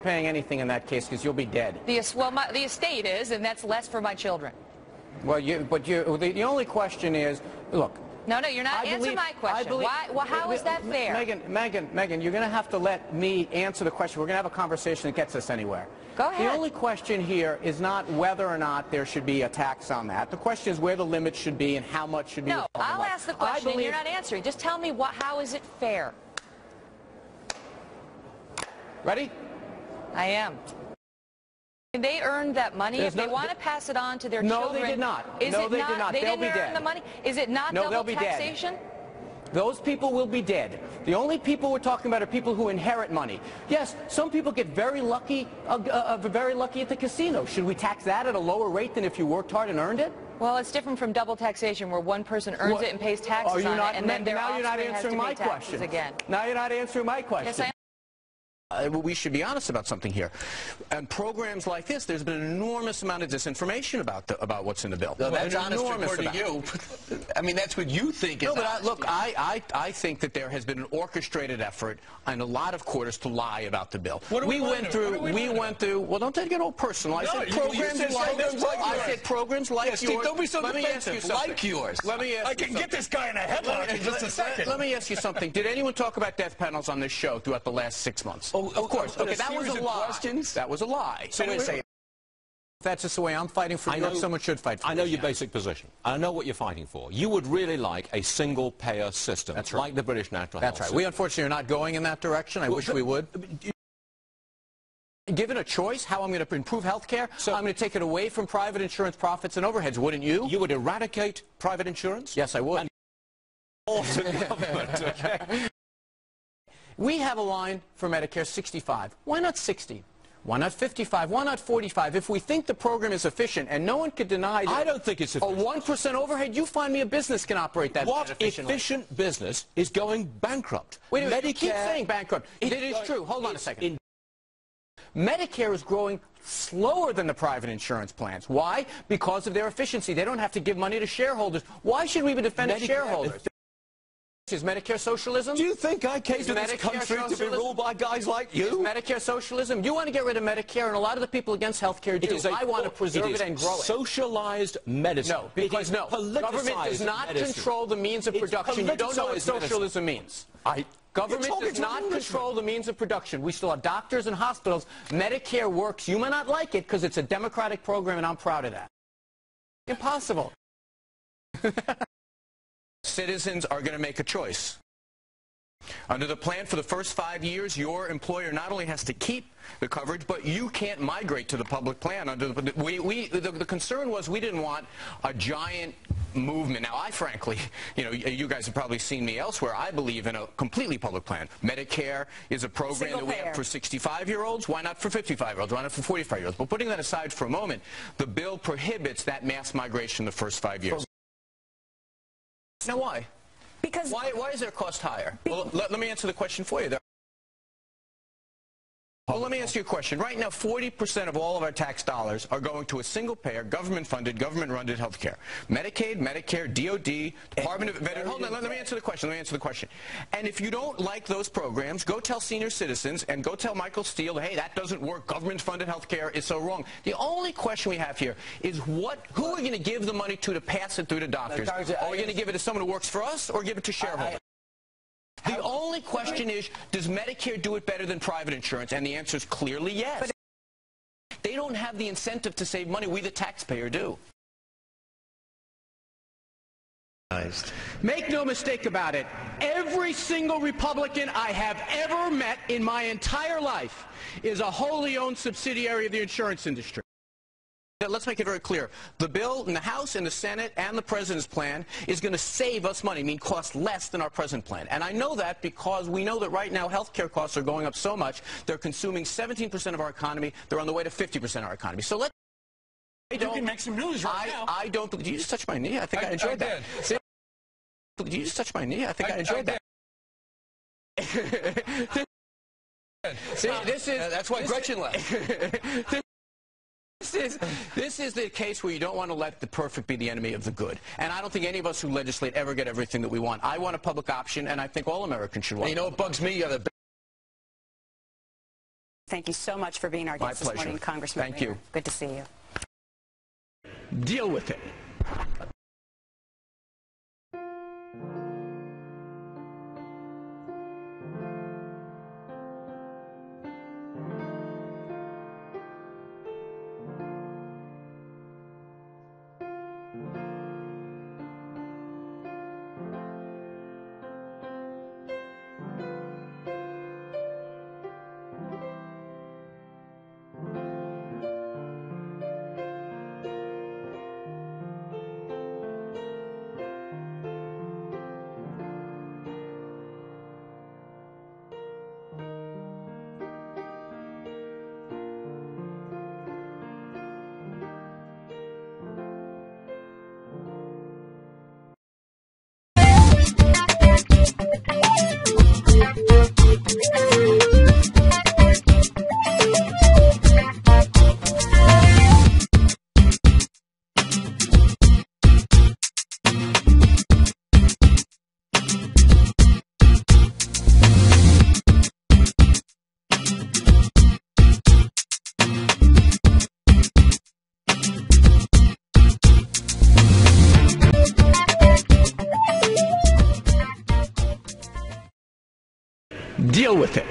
Paying anything in that case because you'll be dead. The estate is, and that's less for my children. Well, the only question is, look. No, you're not answering my question. Why? Well, how is that fair? Megan, you're going to have to let me answer the question. We're going to have a conversation that gets us anywhere. Go ahead. The only question here is not whether or not there should be a tax on that. The question is where the limit should be and how much should be. No, I'll ask the question and you're not answering. Just tell me how is it fair? Ready? I am. They earned that money. If they want to pass it on to their children. No, they did not. No, they did not. They They'll didn't be earn dead. the money? Is it not double taxation? Those people will be dead. The only people we're talking about are people who inherit money. Yes, some people get very lucky at the casino. Should we tax that at a lower rate than if you worked hard and earned it? Well, it's different from double taxation where one person earns it and pays taxes on it, and then their offspring has to pay taxes again. Now you're not answering my question. Yes, I am. We should be honest about something here. And programs like this, there's been an enormous amount of disinformation about what's in the bill. No, that's honest according to you. I mean, that's what you think is honest. Look, I think that there has been an orchestrated effort in a lot of quarters to lie about the bill. We went through. Well, don't get all personal. I said programs like yours. Steve, don't be so defensive. Let me ask you something. Like yours. I can get this guy in a headlock in just a second. Let me ask you something. Did anyone talk about death penalties on this show throughout the last 6 months? Oh, of course. Okay, that was a lie. That was a lie. So that's just the way I'm fighting for. Someone should fight for. I know your basic position. I know what you're fighting for. You would really like a single-payer system, that's right, like the British National Health System. We unfortunately are not going in that direction. I wish we would. Given a choice how I'm going to improve health care, I'm going to take it away from private insurance profits and overheads. Wouldn't you? You would eradicate private insurance? Yes, I would. And all to government, okay? We have a line for Medicare 65. Why not 60? Why not 55? Why not 45? If we think the program is efficient, and no one could deny that I don't think it's efficient. A 1% overhead, you find me a business can operate that efficiently. What efficient business is going bankrupt? Wait a minute, you keep saying bankrupt. It is true. Hold on a second. Medicare is growing slower than the private insurance plans. Why? Because of their efficiency. They don't have to give money to shareholders. Why should we be defending shareholders? Is Medicare socialism? Do you think I came to this country to be ruled by guys like you? Is Medicare socialism? You want to get rid of Medicare, and a lot of the people against health care do. I want to preserve it and grow it. Socialized medicine. No, because government does not control the means of production. You don't know what socialism means. Government does not control the means of production. We still have doctors and hospitals. Medicare works. You may not like it because it's a democratic program, and I'm proud of that. Impossible. Citizens are going to make a choice. Under the plan for the first 5 years, your employer not only has to keep the coverage, but you can't migrate to the public plan. The concern was we didn't want a giant movement. Now, I frankly, you guys have probably seen me elsewhere. I believe in a completely public plan. Medicare is a program that we have for 65-year-olds. Why not for 55-year-olds? Why not for 45-year-olds? But putting that aside for a moment, the bill prohibits that mass migration the first 5 years. Now, why? Because why is their cost higher? Well, let me answer the question for you. Well, let me ask you a question. Right now, 40% of all of our tax dollars are going to a single-payer, government-funded, government-run health care. Medicaid, Medicare, DOD, Department of Veterans. Hold on, let me answer the question. And if you don't like those programs, go tell senior citizens and go tell Michael Steele, hey, that doesn't work. Government-funded health care is so wrong. The only question we have here is who are we going to give the money to pass it through to doctors? Are we going to give it to someone who works for us or give it to shareholders? The only question is, does Medicare do it better than private insurance? And the answer is clearly yes. But they don't have the incentive to save money. We, the taxpayer, do. Make no mistake about it. Every single Republican I have ever met in my entire life is a wholly owned subsidiary of the insurance industry. Let's make it very clear. The bill in the House, in the Senate, and the President's plan is going to save us money, mean cost less than our present plan. And I know that because we know that right now health care costs are going up so much, they're consuming 17% of our economy. They're on the way to 50% of our economy. So let's... You can make some news right now. I don't... Did you just touch my knee? I think I enjoyed that. Did you just touch my knee? I think I enjoyed that. See, this is... That's why Gretchen left. This is the case where you don't want to let the perfect be the enemy of the good. And I don't think any of us who legislate ever get everything that we want. I want a public option, and I think all Americans should want it. You know what bugs me? Thank you so much for being our guest this morning, Congressman Thank Weiner. you. Good to see you. Deal with it. Deal with it.